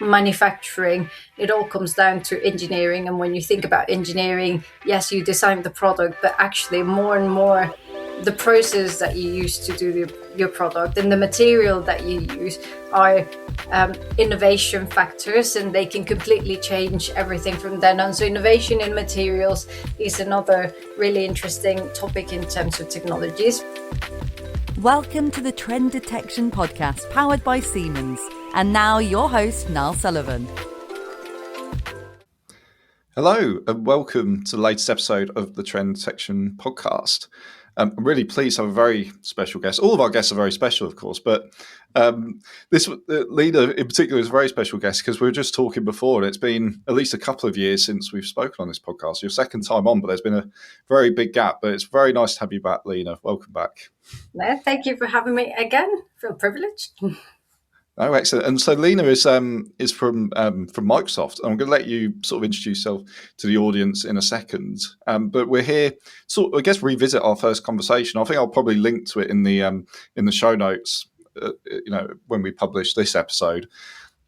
manufacturing, it all comes down to engineering. And when you think about engineering, yes, you design the product, but actually more and more the process that you use to do your product and the material that you use are innovation factors, and they can completely change everything from then on. So innovation in materials is another really interesting topic in terms of technologies. Welcome to the Trend Detection Podcast, powered by Siemens. And now your host, Niall Sullivan. Hello, and welcome to the latest episode of the Trend Detection Podcast. I'm really pleased to have a very special guest. All of our guests are very special, of course, but this Lina in particular is a very special guest because we were just talking before, and it's been at least a couple of years since we've spoken on this podcast. Your second time on, but there's been a very big gap. But it's very nice to have you back, Lina. Welcome back. Thank you for having me again. I feel privileged. Oh, excellent. And so Lina is from Microsoft. I'm going to let you sort of introduce yourself to the audience in a second. But we're here to, I guess, revisit our first conversation. I think I'll probably link to it in the show notes, when we publish this episode.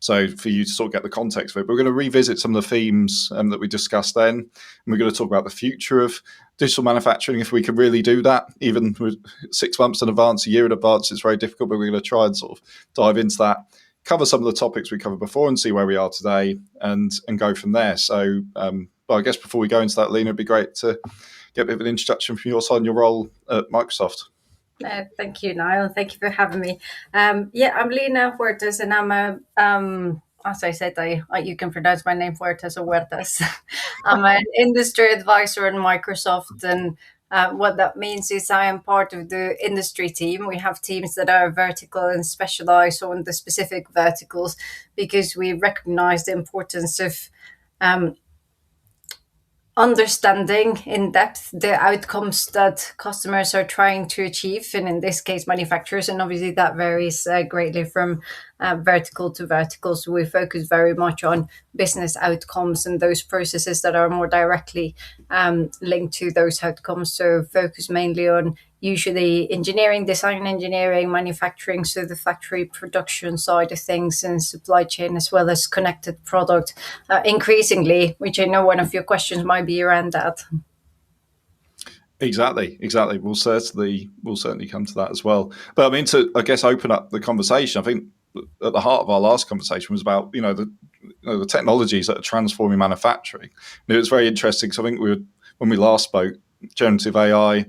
So for you to sort of get the context of it, but we're going to revisit some of the themes that we discussed then. And we're going to talk about the future of digital manufacturing, if we can really do that, even with 6 months in advance, a year in advance. It's very difficult, but we're going to try and sort of dive into that, cover some of the topics we covered before and see where we are today and go from there. So but I guess before we go into that, Lina, it'd be great to get a bit of an introduction from your side and your role at Microsoft. Thank you, Niall. Thank you for having me. I'm Lina Huertas, and I'm as I said, you can pronounce my name Huertas or Huertas. I'm an industry advisor in Microsoft, and what that means is I am part of the industry team. We have teams that are vertical and specialize on the specific verticals because we recognize the importance of understanding in depth the outcomes that customers are trying to achieve, and in this case manufacturers, and obviously that varies greatly from vertical to vertical. So we focus very much on business outcomes and those processes that are more directly linked to those outcomes. So focus mainly on usually engineering, design engineering, manufacturing, so the factory production side of things, and supply chain, as well as connected product increasingly, which I know one of your questions might be around that. Exactly. We'll certainly come to that as well. But I mean, to, I guess, open up the conversation, I think at the heart of our last conversation was about, the technologies that are transforming manufacturing. And it was very interesting because I think when we last spoke, generative AI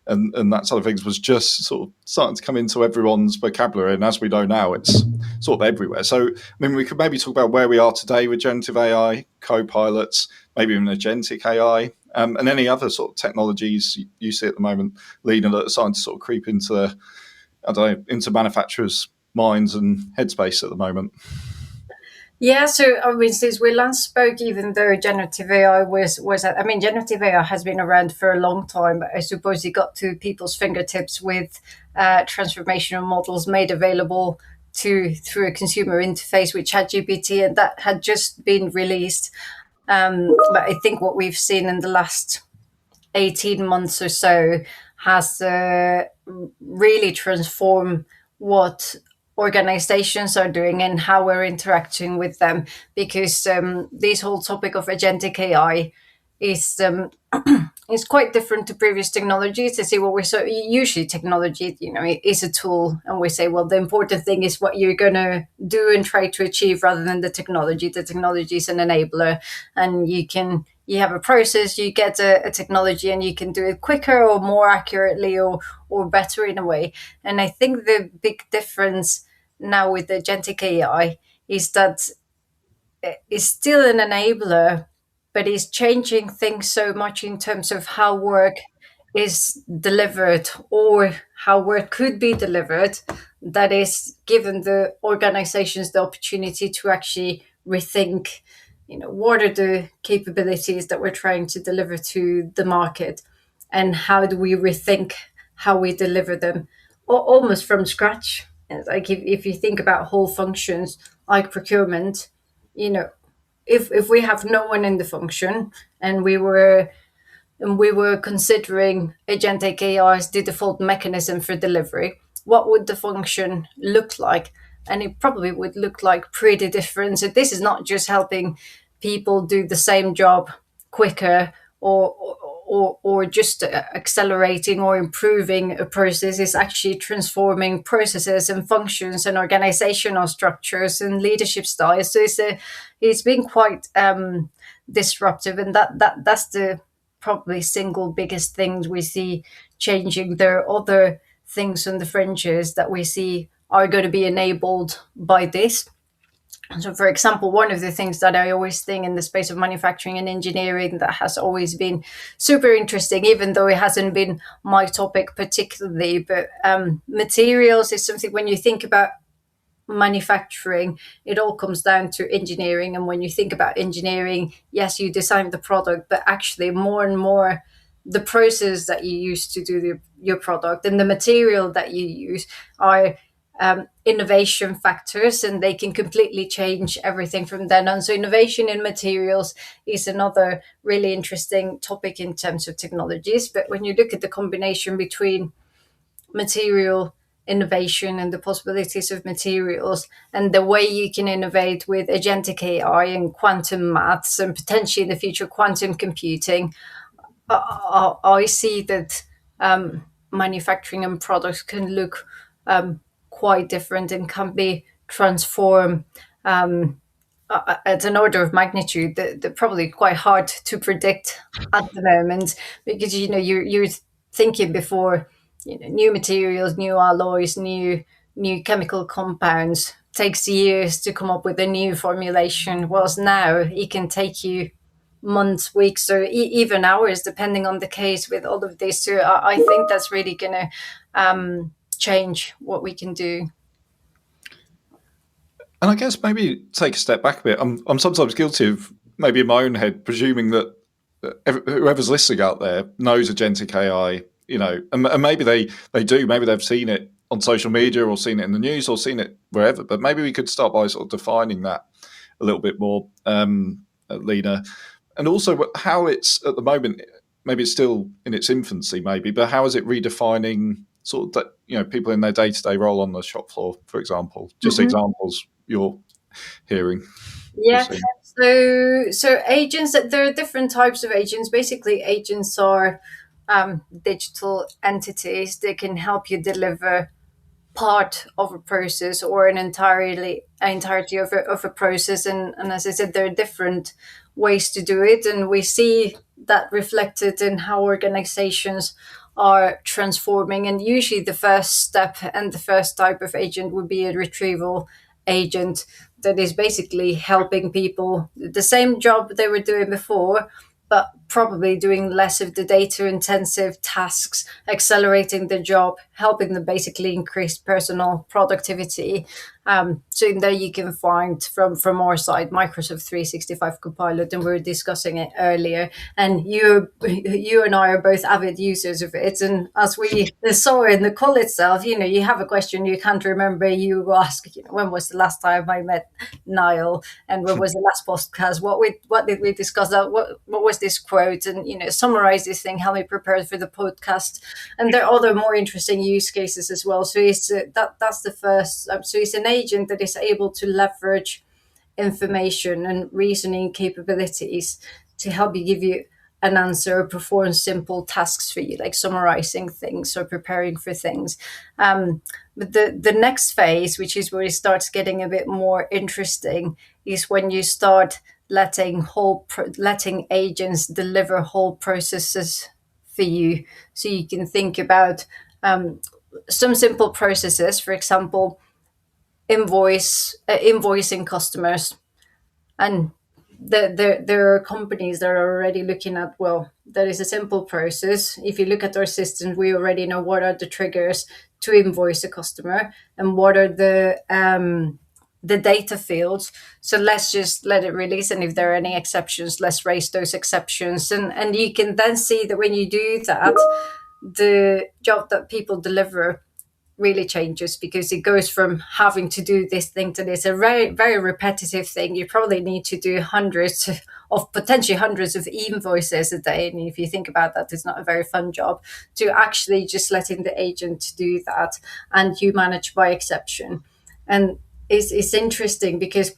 and that sort of things was just sort of starting to come into everyone's vocabulary. And as we know now, it's sort of everywhere. So, I mean, we could maybe talk about where we are today with generative AI, Copilots, maybe even Agentic AI, and any other sort of technologies you see at the moment, Lina, that are starting to sort of creep into, into manufacturers' minds and headspace at the moment. Yeah, so I mean, since we last spoke, even though generative AI generative AI has been around for a long time, but I suppose it got to people's fingertips with transformational models made available through a consumer interface with ChatGPT, and that had just been released. But I think what we've seen in the last 18 months or so has really transformed what organizations are doing and how we're interacting with them, because this whole topic of agentic AI is quite different to previous technologies. To see what we're so usually technology, is a tool, and we say, well, the important thing is what you're going to do and try to achieve rather than the technology. The technology is an enabler, and you have a process, you get a technology, and you can do it quicker or more accurately or better in a way. And I think the big difference now with the agentic AI is that it's still an enabler, but it's changing things so much in terms of how work is delivered or how work could be delivered, that is given the organizations the opportunity to actually rethink, what are the capabilities that we're trying to deliver to the market, and how do we rethink how we deliver them almost from scratch. Like if you think about whole functions like procurement, if we have no one in the function and we were considering agentic AI as the default mechanism for delivery, what would the function look like? and it probably would look like pretty different. So this is not just helping people do the same job quicker, or just accelerating or improving a process. Is actually transforming processes and functions and organizational structures and leadership styles. So it's been quite disruptive, and that's the probably single biggest things we see changing. There are other things on the fringes that we see are going to be enabled by this. So, for example, one of the things that I always think in the space of manufacturing and engineering that has always been super interesting, even though it hasn't been my topic particularly, but materials is something. When you think about manufacturing, it all comes down to engineering. And when you think about engineering, yes, you design the product, but actually more and more the process that you use to do your product and the material that you use are innovation factors, and they can completely change everything from then on. So innovation in materials is another really interesting topic in terms of technologies. But when you look at the combination between material innovation and the possibilities of materials and the way you can innovate with agentic AI and quantum maths and potentially in the future quantum computing, I see that manufacturing and products can look quite different and can be transformed at an order of magnitude that probably quite hard to predict at the moment, because you're thinking before, new materials, new alloys, new chemical compounds takes years to come up with a new formulation, whilst now it can take you months, weeks, or even hours, depending on the case with all of this. So I think that's really going to change what we can do. And I guess maybe take a step back a bit. I'm sometimes guilty of, maybe in my own head, presuming that whoever's listening out there knows agentic AI, and maybe they do, maybe they've seen it on social media or seen it in the news or seen it wherever. But maybe we could start by sort of defining that a little bit more, Lina, and also how it's at the moment. Maybe it's still in its infancy, maybe, but how is it redefining sort of people in their day-to-day role on the shop floor, for example? Just examples you're hearing. Yeah. So agents, there are different types of agents. Basically, agents are digital entities. They can help you deliver part of a process or an entirety of a process. And as I said, there are different ways to do it. And we see that reflected in how organizations are transforming. And usually the first step and the first type of agent would be a retrieval agent that is basically helping people the same job they were doing before, but probably doing less of the data intensive tasks, accelerating the job, helping them basically increase personal productivity. So in there you can find from our side Microsoft 365 Copilot, and we were discussing it earlier. And you and I are both avid users of it. And as we saw in the call itself, you have a question you can't remember, you ask, when was the last time I met Niall, and when was the last podcast? What did we discuss? What was this quote? And summarize this thing, help me prepare for the podcast. And there are other more interesting use cases as well. So it's that's the first. So it's an agent that is able to leverage information and reasoning capabilities to help you give you an answer or perform simple tasks for you, like summarizing things or preparing for things. But the next phase, which is where it starts getting a bit more interesting, is when you start letting agents deliver whole processes for you. So you can think about some simple processes, for example, invoicing customers. And there are companies that are already looking at, well, that is a simple process. If you look at our system, we already know what are the triggers to invoice a customer and what are the data fields. So let's just let it release. And if there are any exceptions, let's raise those exceptions. And you can then see that when you do that, the job that people deliver really changes, because it goes from having to do this thing to this, a very, very repetitive thing. You probably need to do potentially hundreds of invoices a day. And if you think about that, it's not a very fun job, to actually just letting the agent do that, and you manage by exception. And is interesting because,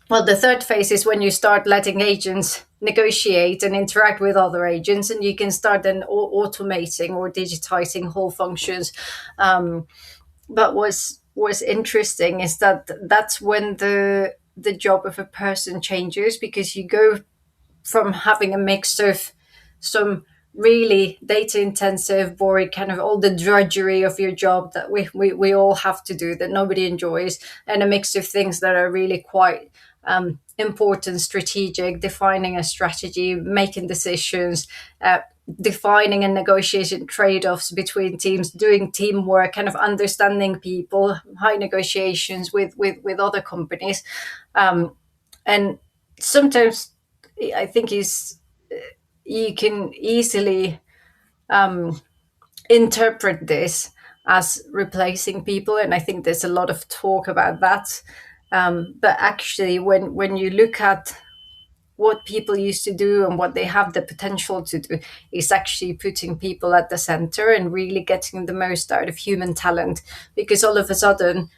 well, the third phase is when you start letting agents negotiate and interact with other agents, and you can start then automating or digitizing whole functions. But was interesting is that that's when the job of a person changes, because you go from having a mix of some really data intensive, boring, kind of all the drudgery of your job that we all have to do, that nobody enjoys, and a mix of things that are really quite important, strategic, defining a strategy, making decisions, defining and negotiating trade-offs between teams, doing teamwork, kind of understanding people, high negotiations with other companies. And sometimes I think is you can easily interpret this as replacing people, and I think there's a lot of talk about that. But actually, when you look at what people used to do and what they have the potential to do, is actually putting people at the center and really getting the most out of human talent. Because all of a sudden,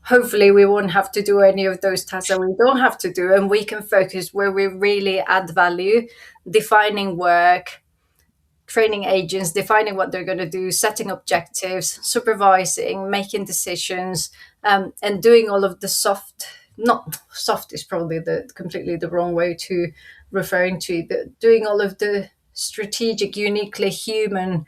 hopefully we won't have to do any of those tasks that we don't have to do, and we can focus where we really add value, defining work, training agents, defining what they're going to do, setting objectives, supervising, making decisions, and doing all of the soft, not soft is probably the completely the wrong way to referring to it, but doing all of the strategic, uniquely human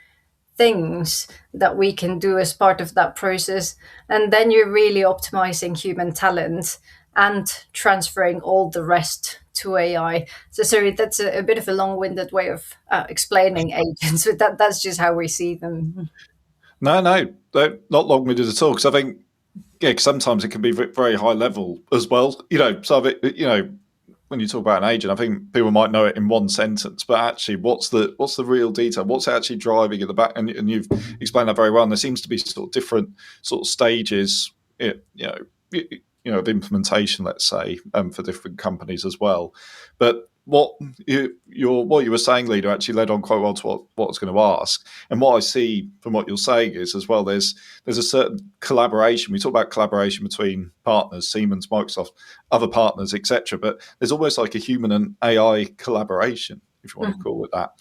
things that we can do as part of that process. And then you're really optimizing human talent and transferring all the rest to AI. So sorry, that's a bit of a long-winded way of explaining agents, but that's just how we see them. No, no, they're not long-winded at all. Because I think, yeah, 'cause sometimes it can be very high level as well. So when you talk about an agent, I think people might know it in one sentence, but actually, what's the real detail? What's actually driving at the back? And you've explained that very well. And there seems to be sort of different sort of stages, of implementation, let's say, for different companies as well. But what you were saying, Lina, actually led on quite well to what I was going to ask. And what I see from what you're saying is, as well, there's a certain collaboration. We talk about collaboration between partners, Siemens, Microsoft, other partners, etc. But there's almost like a human and AI collaboration, if you want to call it that,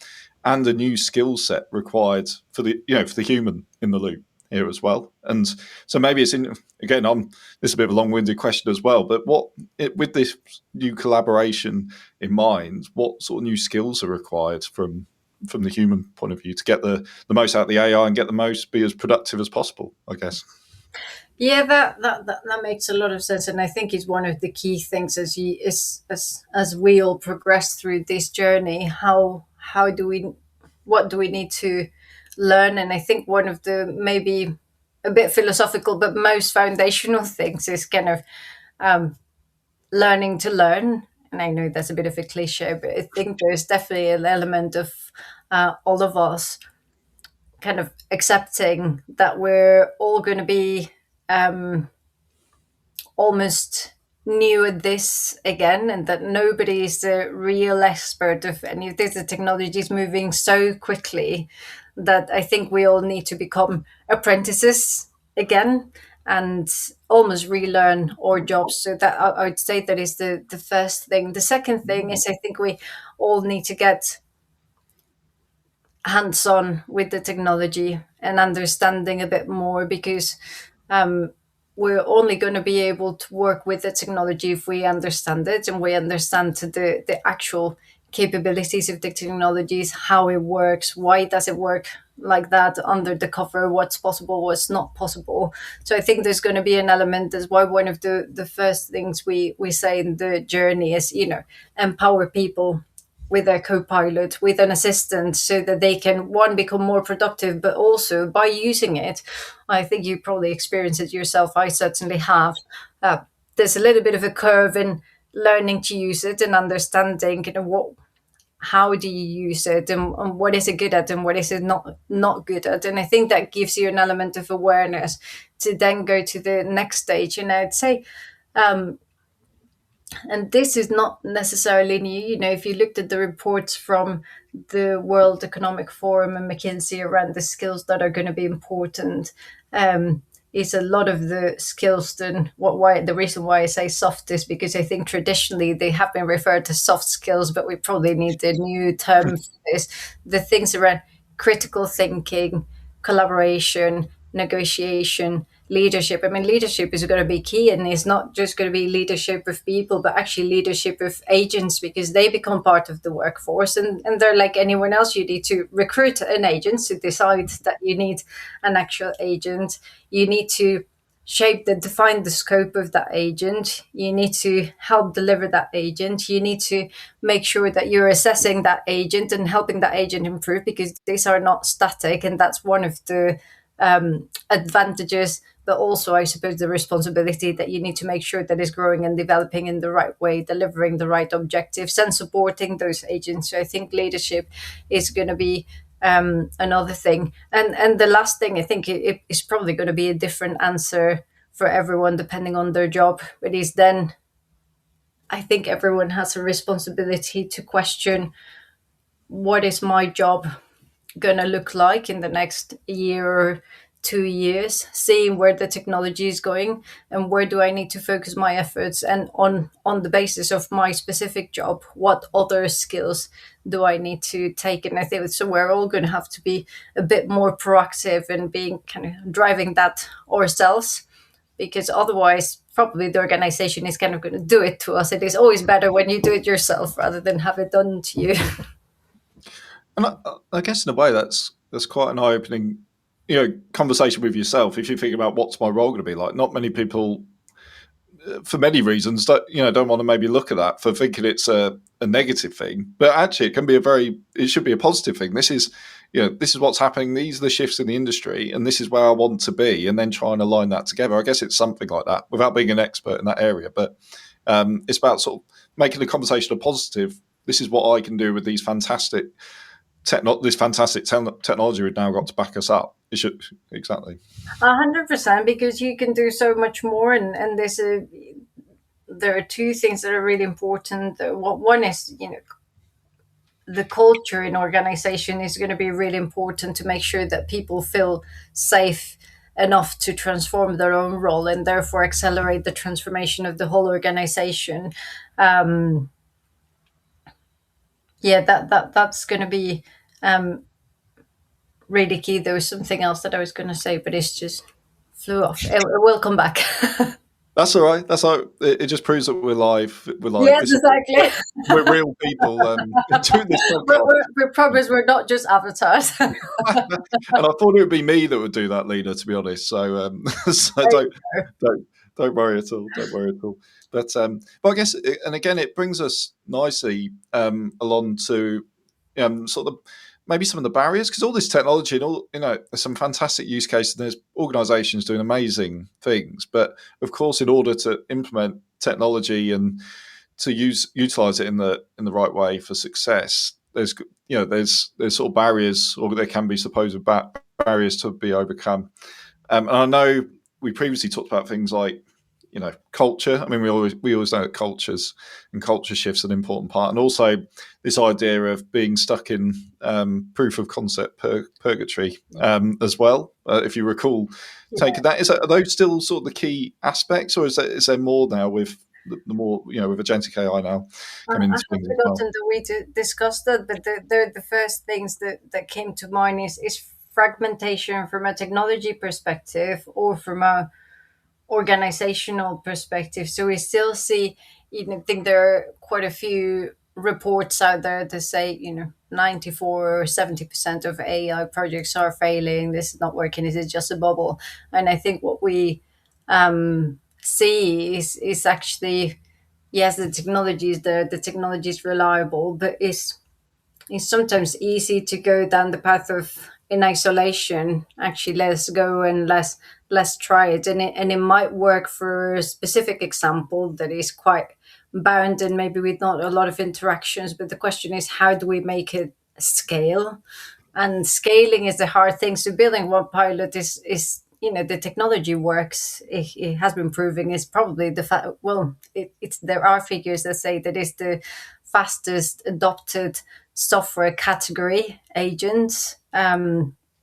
and a new skill set required for the human in the loop here as well. And so maybe it's this is a bit of a long-winded question as well, but with this new collaboration in mind, what sort of new skills are required from the human point of view to get the most out of the AI and get the most, be as productive as possible, I guess? Yeah, that makes a lot of sense, and I think it's one of the key things as we all progress through this journey. What do we need to learn? And I think one of the maybe a bit philosophical but most foundational things is kind of learning to learn. And I know that's a bit of a cliche, but I think there's definitely an element of all of us kind of accepting that we're all going to be almost new at this again, and that nobody is the real expert of any of this. The technology is moving so quickly that I think we all need to become apprentices again and almost relearn our jobs. So that I would say that is the first thing. The second thing is I think we all need to get hands-on with the technology and understanding a bit more, because we're only going to be able to work with the technology if we understand it and we understand the actual capabilities of the technologies, how it works, why does it work like that under the cover, what's possible, what's not possible. So I think there's going to be an element as why one of the first things we say in the journey is, empower people with their co-pilot, with an assistant, so that they can, one, become more productive, but also by using it, I think you probably experience it yourself, I certainly have, there's a little bit of a curve in learning to use it and understanding how do you use it, and what is it good at and what is it not good at. And I think that gives you an element of awareness to then go to the next stage. And I'd say and this is not necessarily new. If you looked at the reports from the World Economic Forum and McKinsey around the skills that are going to be important, is a lot of the skills. Then why the reason why I say soft is because I think traditionally they have been referred to soft skills, but we probably need a new term for this. The things around critical thinking, collaboration, negotiation, leadership. I mean, leadership is going to be key, and it's not just going to be leadership of people, but actually leadership of agents, because they become part of the workforce, and they're like anyone else. You need to recruit an agent to decide that you need an actual agent. You need to define the scope of that agent. You need to help deliver that agent. You need to make sure that you're assessing that agent and helping that agent improve, because these are not static, and that's one of the advantages, but also I suppose the responsibility that you need to make sure that is growing and developing in the right way, delivering the right objectives and supporting those agents. So I think leadership is going to be another thing. And the last thing, I think it is probably going to be a different answer for everyone depending on their job, but is then I think everyone has a responsibility to question, what is my job going to look like in the next year or 2 years, seeing where the technology is going and where do I need to focus my efforts, and on the basis of my specific job, what other skills do I need to take. And I think so we're all going to have to be a bit more proactive and being kind of driving that ourselves, because otherwise probably the organization is kind of going to do it to us. It is always better when you do it yourself rather than have it done to you. And I guess in a way that's quite an eye-opening, conversation with yourself. If you think about what's my role going to be like, not many people, for many reasons, don't want to maybe look at that for thinking it's a negative thing. But actually, it should be a positive thing. This is what's happening. These are the shifts in the industry, and this is where I want to be. And then try and align that together. I guess it's something like that, without being an expert in that area. But it's about sort of making the conversation a positive. This is what I can do with these fantastic technology we've now got to back us up. It should, exactly. 100%, because you can do so much more, and there are two things that are really important. One is, the culture in organization is going to be really important to make sure that people feel safe enough to transform their own role and therefore accelerate the transformation of the whole organization. That's going to be really key. There was something else that I was going to say, but it's just flew off. It will come back. That's all right. That's all right. It just proves that we're live. Yes, exactly. We're real people doing this podcast. We promise we're not just avatars. And I thought it would be me that would do that, Lina, to be honest. So, don't worry at all. Don't worry at all. But I guess, and again, it brings us nicely along to sort of maybe some of the barriers, because all this technology and all, there's some fantastic use cases. There's organizations doing amazing things, but of course, in order to implement technology and to utilize it in the right way for success, there's sort of barriers, or there can be supposed barriers to be overcome. And I know we previously talked about things like, culture. I mean, we always know that culture shifts an important part, and also this idea of being stuck in proof of concept purgatory as well. If you recall, taking that, are those still sort of the key aspects, or is there more now with the more with agentic AI now coming into things? I've forgotten the way to discuss that, but the first things that came to mind is fragmentation from a technology perspective or from a organizational perspective. So we still see, I think there are quite a few reports out there that say, 94 or 70% of AI projects are failing. This is not working. This is just a bubble. And I think what we see is actually, yes, the technology is there, the technology is reliable, but it's sometimes easy to go down the path of, in isolation, actually let's go and let's try it, and it might work for a specific example that is quite bound and maybe with not a lot of interactions, but the question is, how do we make it scale? And scaling is the hard thing. So building one pilot is the technology works. It has been proving is probably there are figures that say that it's the fastest adopted software category, agents.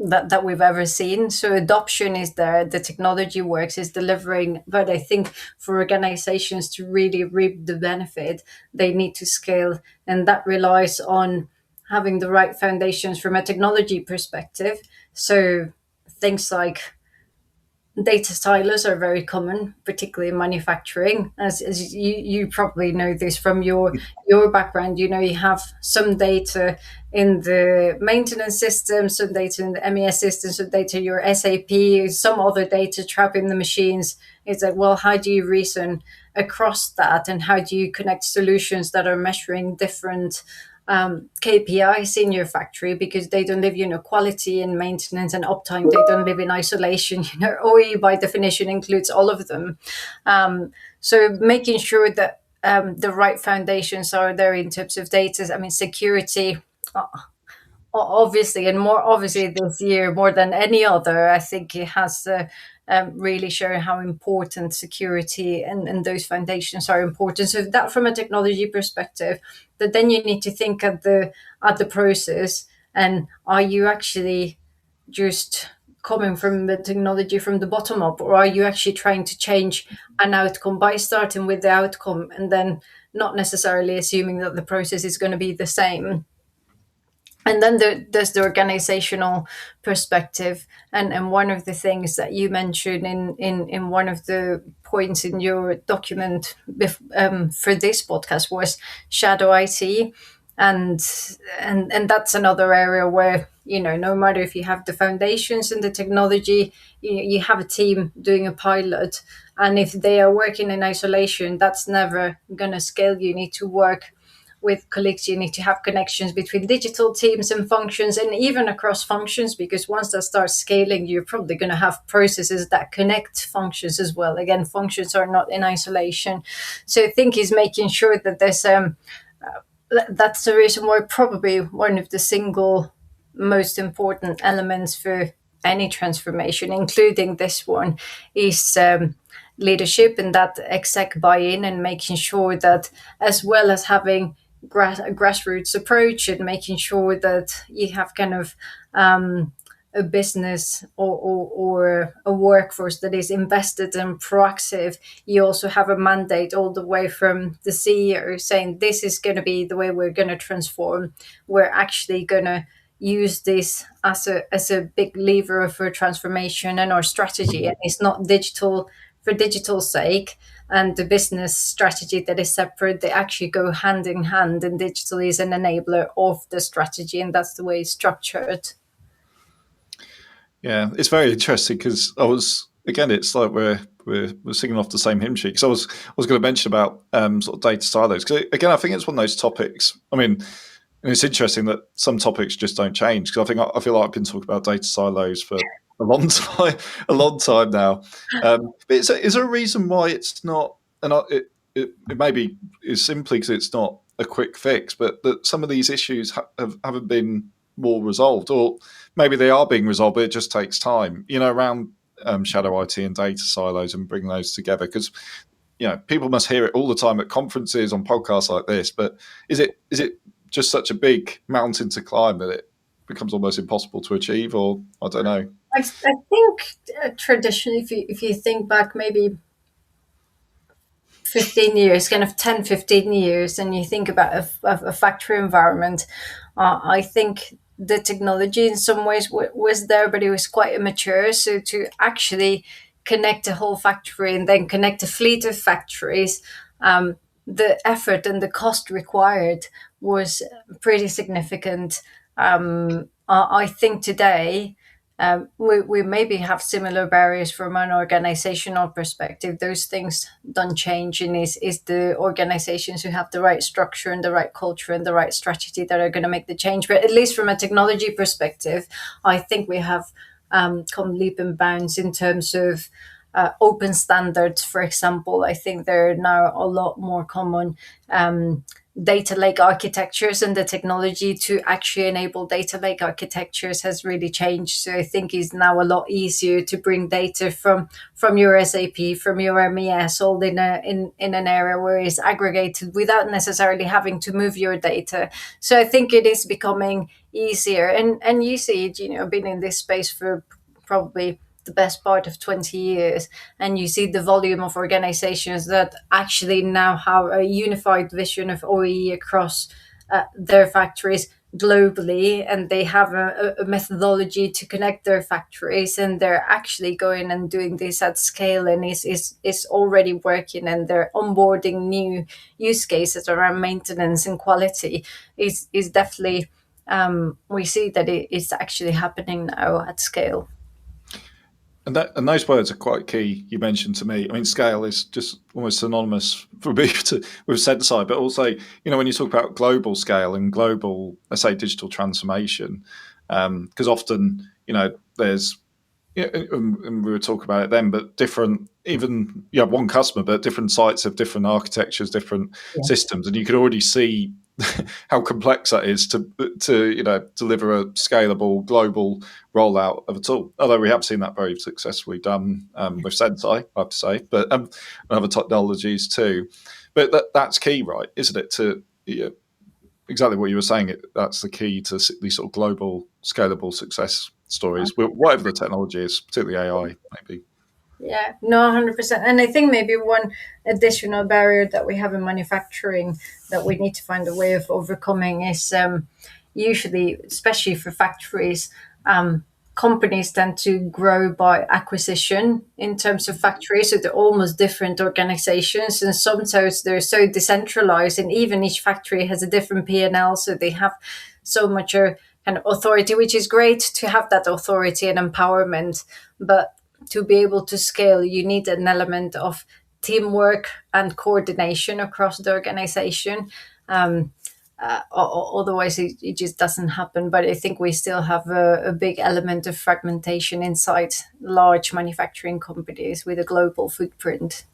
that we've ever seen. So adoption is there, the technology works, is delivering. But I think for organizations to really reap the benefit, they need to scale, and that relies on having the right foundations from a technology perspective. So things like data silos are very common, particularly in manufacturing. As you probably know this from your background. You know, you have some data in the maintenance system, some data in the MES system, some data in your SAP, some other data trapped in the machines. It's like, well, how do you reason across that, and how do you connect solutions that are measuring different KPIs in your factory, because they don't live, quality and maintenance and uptime. They don't live in isolation. OE by definition includes all of them. So making sure that the right foundations are there in terms of data. I mean, security, obviously, and more obviously this year more than any other. I think it has really shown how important security and those foundations are important. So that from a technology perspective, but then you need to think at the process, and are you actually just coming from the technology from the bottom up, or are you actually trying to change an outcome by starting with the outcome and then not necessarily assuming that the process is going to be the same? And then there's the organizational perspective, and one of the things that you mentioned in one of the points in your document for this podcast was shadow IT, and that's another area where, no matter if you have the foundations and the technology, you have a team doing a pilot, and if they are working in isolation, that's never going to scale. You need to work with colleagues. You need to have connections between digital teams and functions, and even across functions, because once that starts scaling, you're probably going to have processes that connect functions as well. Again, functions are not in isolation. So I think is making sure that there's that's the reason why probably one of the single most important elements for any transformation, including this one, is leadership, and that exec buy-in, and making sure that, as well as having a grassroots approach, and making sure that you have kind of a business or a workforce that is invested and proactive, you also have a mandate all the way from the CEO saying, this is going to be the way we're going to transform. We're actually going to use this as a big lever for transformation and our strategy. And it's not digital for digital's sake, and the business strategy that is separate. They actually go hand in hand, and digital is an enabler of the strategy, and that's the way it's structured. Yeah, it's very interesting because it's like we're singing off the same hymn sheet. Because I was going to mention about sort of data silos. Because again, I think it's one of those topics. I mean, and it's interesting that some topics just don't change. Because I feel like I've been talking about data silos for a long time now. But is there a reason why it's not? And it maybe is simply because it's not a quick fix, but that some of these issues haven't been more resolved, or maybe they are being resolved, but it just takes time, around shadow IT and data silos, and bring those together. Because, people must hear it all the time at conferences, on podcasts like this, but is it just such a big mountain to climb that it becomes almost impossible to achieve? Or I don't know. I think traditionally, if you think back maybe 15 years, kind of 10, 15 years, and you think about a factory environment, I think the technology in some ways was there, but it was quite immature. So to actually connect a whole factory and then connect a fleet of factories, the effort and the cost required was pretty significant. I think today we maybe have similar barriers from an organizational perspective. Those things don't change, and is the organizations who have the right structure and the right culture and the right strategy that are going to make the change. But at least from a technology perspective, I think we have come leap and bounds in terms of open standards, for example. I think they're now a lot more common. Data lake architectures, and the technology to actually enable data lake architectures has really changed. So I think it's now a lot easier to bring data from your SAP, from your MES, all in an area where it's aggregated without necessarily having to move your data. So I think it is becoming easier. And you see it, been in this space for probably the best part of 20 years, and you see the volume of organizations that actually now have a unified vision of OEE across their factories globally, and they have a methodology to connect their factories, and they're actually going and doing this at scale, and is already working, and they're onboarding new use cases around maintenance and quality. Is definitely, we see that it is actually happening now at scale. And those words are quite key. You mentioned to me. I mean, scale is just almost synonymous for me with Senseye, but also, when you talk about global scale and global, let's say, digital transformation, because often, there's, and we were talking about it then, but different, even you have one customer, but different sites have different architectures, different systems, and you can already see how complex that is to deliver a scalable global rollout of a tool. Although we have seen that very successfully done with Senseye, I have to say, but other technologies too. But that's key, right? Isn't it? To exactly what you were saying. That's the key to these sort of global, scalable success stories, whatever the technology is, particularly AI, maybe. Yeah, no, 100%. And I think maybe one additional barrier that we have in manufacturing that we need to find a way of overcoming is usually, especially for factories, companies tend to grow by acquisition in terms of factories. So they're almost different organizations, and sometimes they're so decentralized, and even each factory has a different P&L. So they have so much kind of authority, which is great to have that authority and empowerment. But to be able to scale, you need an element of teamwork and coordination across the organization. Otherwise, it just doesn't happen. But I think we still have a big element of fragmentation inside large manufacturing companies with a global footprint.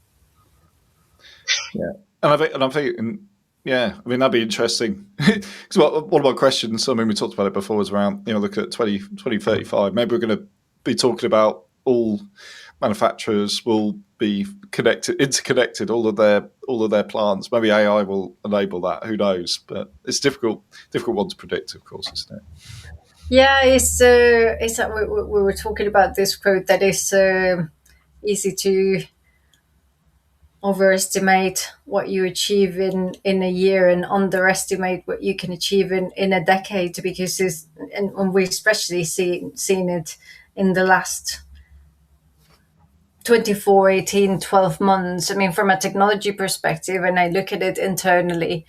Yeah, and I'm thinking, yeah, I mean, that'd be interesting. Because one of my questions, I mean, we talked about it before, was around, look at 2035. Maybe we're going to be talking about all manufacturers will be interconnected, all of their plants. Maybe AI will enable that. Who knows? But it's difficult one to predict, of course, isn't it? Yeah, it's that we were talking about this quote that is easy to overestimate what you achieve in a year and underestimate what you can achieve in a decade, because and we especially seen it in the last 24, 18, 12 months. I mean, from a technology perspective, and I look at it internally,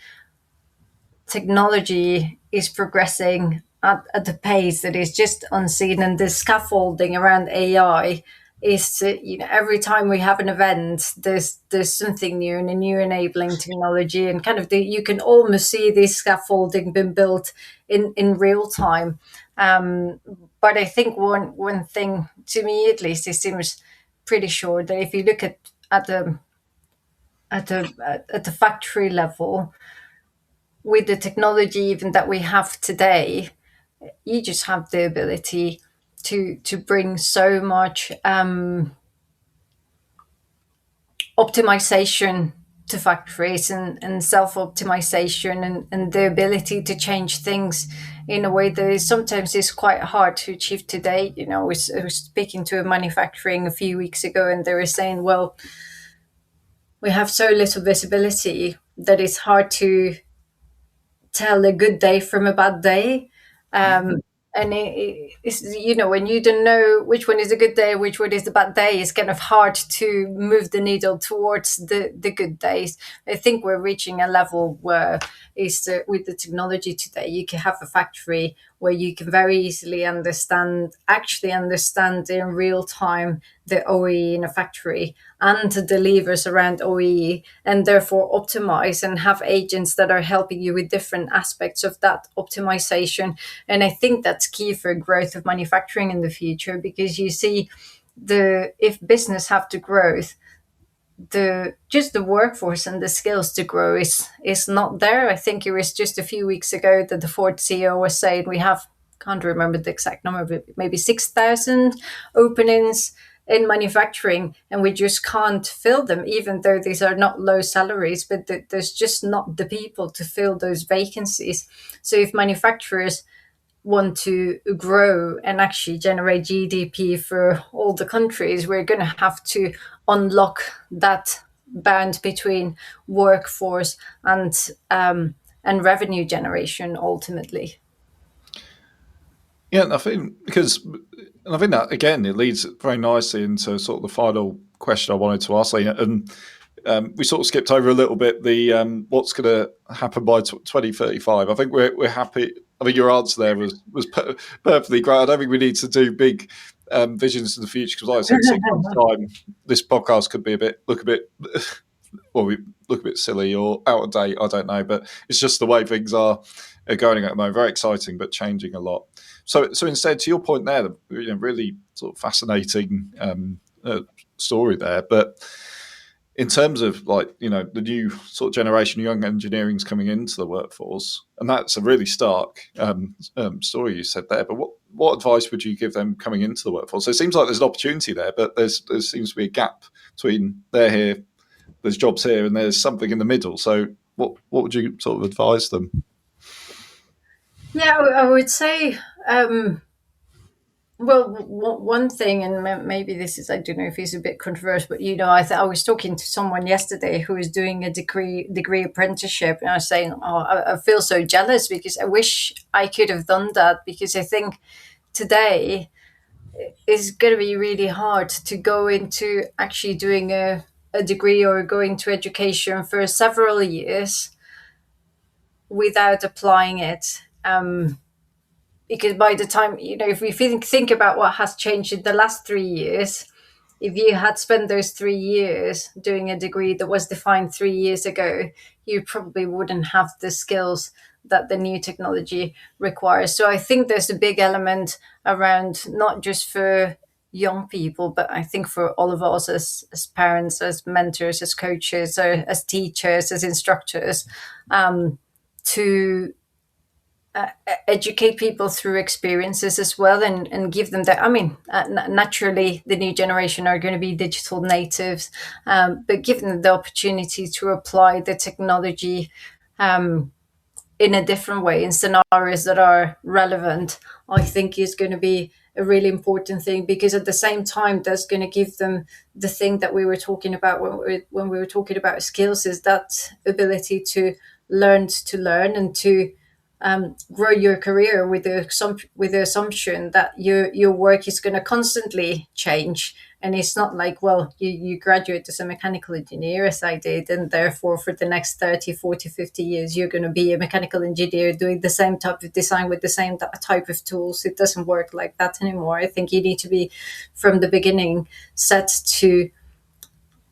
technology is progressing at a pace that is just unseen, and the scaffolding around AI is, every time we have an event, there's something new and a new enabling technology, and kind of you can almost see this scaffolding being built in real time. But I think one thing, to me at least, it seems pretty sure that if you look at the factory level, with the technology even that we have today, you just have the ability to bring so much optimization to factories, and self-optimization, and the ability to change things in a way that sometimes is quite hard to achieve today. I was speaking to a manufacturing a few weeks ago, and they were saying, well, we have so little visibility that it's hard to tell a good day from a bad day. And it's, when you don't know which one is a good day, which one is the bad day, it's kind of hard to move the needle towards the good days. I think we're reaching a level where with the technology today, you can have a factory where you can very easily actually understand in real time the OEE in a factory and the levers around OEE, and therefore optimize and have agents that are helping you with different aspects of that optimization. And I think that's key for growth of manufacturing in the future, because you see, if business have to grow, the workforce and the skills to grow is not there. I think it was just a few weeks ago that the Ford CEO was saying we have, can't remember the exact number, but maybe 6,000 openings in manufacturing, and we just can't fill them, even though these are not low salaries, but there's just not the people to fill those vacancies. So if manufacturers want to grow and actually generate GDP for all the countries, we're going to have to unlock that bound between workforce and revenue generation ultimately. Yeah, and I think that again it leads very nicely into sort of the final question I wanted to ask, Lina, and we sort of skipped over a little bit the what's going to happen by 2035. I think we're happy. I mean, your answer there was perfectly great. I don't think we need to do big visions in the future because, like I said, 6 months time, this podcast could be look a bit well, we look a bit silly or out of date. I don't know, but it's just the way things are going at the moment. Very exciting, but changing a lot. So instead, to your point there, really sort of fascinating story there. But in terms of the new sort of generation of young engineering's coming into the workforce, and that's a really stark story you said there. But what advice would you give them coming into the workforce? So it seems like there's an opportunity there, but there seems to be a gap between they're here, there's jobs here, and there's something in the middle. So what would you sort of advise them? Yeah, I would say, well, one thing, and maybe this is, I don't know if it's a bit controversial, but I was talking to someone yesterday who is doing a degree apprenticeship, and I was saying, I feel so jealous because I wish I could have done that, because I think today it's going to be really hard to go into actually doing a degree or going to education for several years without applying it. Because by the time, if we think about what has changed in the last 3 years, if you had spent those 3 years doing a degree that was defined 3 years ago, you probably wouldn't have the skills that the new technology requires. So I think there's a big element around, not just for young people, but I think for all of us as parents, as mentors, as coaches, or as teachers, as instructors, to educate people through experiences as well, and give them that. I mean, naturally, the new generation are going to be digital natives, but give them the opportunity to apply the technology in a different way in scenarios that are relevant, I think is going to be a really important thing, because at the same time, that's going to give them the thing that we were talking about when we were talking about skills, is that ability to learn and to grow your career with the assumption that your work is going to constantly change. And it's not like, well, you graduate as a mechanical engineer, as I did, and therefore for the next 30, 40, 50 years, you're going to be a mechanical engineer doing the same type of design with the same type of tools. It doesn't work like that anymore. I think you need to be, from the beginning, set to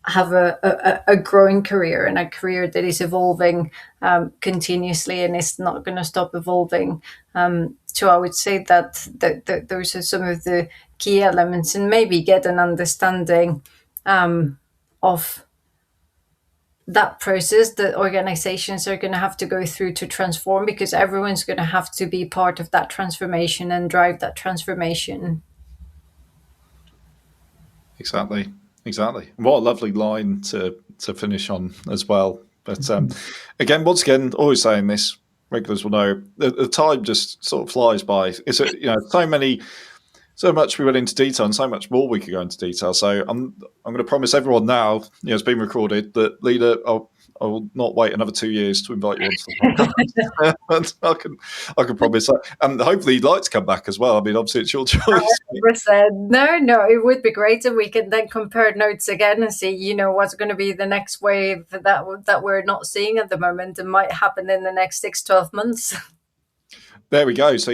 have a growing career, and a career that is evolving continuously and is not going to stop evolving. So I would say that those are some of the key elements, and maybe get an understanding of that process that organizations are going to have to go through to transform, because everyone's going to have to be part of that transformation and drive that transformation. Exactly. What a lovely line to finish on as well. But again, once again, always saying this, regulars will know the time just sort of flies by. It's so much we went into detail, and so much more we could go into detail. So I'm going to promise everyone now, it's been recorded, that Lina, I will not wait another 2 years to invite you onto the podcast. I can promise that. And hopefully you'd like to come back as well. I mean, obviously it's your choice. 100%. No, it would be great if we can then compare notes again and see, what's going to be the next wave that we're not seeing at the moment and might happen in the next 6-12 months. There we go. So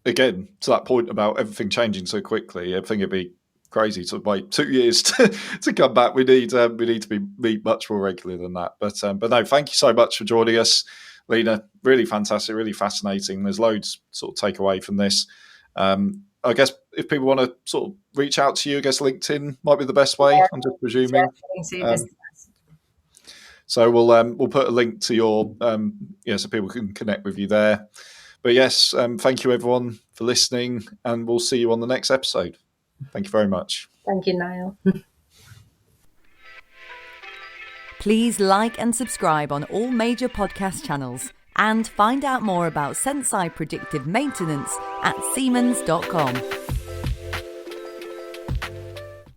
again, to that point about everything changing so quickly, I think it'd be crazy to wait 2 years to come back. We need to be much more regular than that. But no, thank you so much for joining us, Lina. Really fantastic, really fascinating. There's loads sort of take away from this. I guess if people want to sort of reach out to you, I guess LinkedIn might be the best way. I'm just presuming. So we'll put a link to your so people can connect with you there. But yes, thank you everyone for listening, and we'll see you on the next episode. Thank you very much. Thank you, Niall. Please like and subscribe on all major podcast channels And find out more about Senseye Predictive Maintenance at Siemens.com.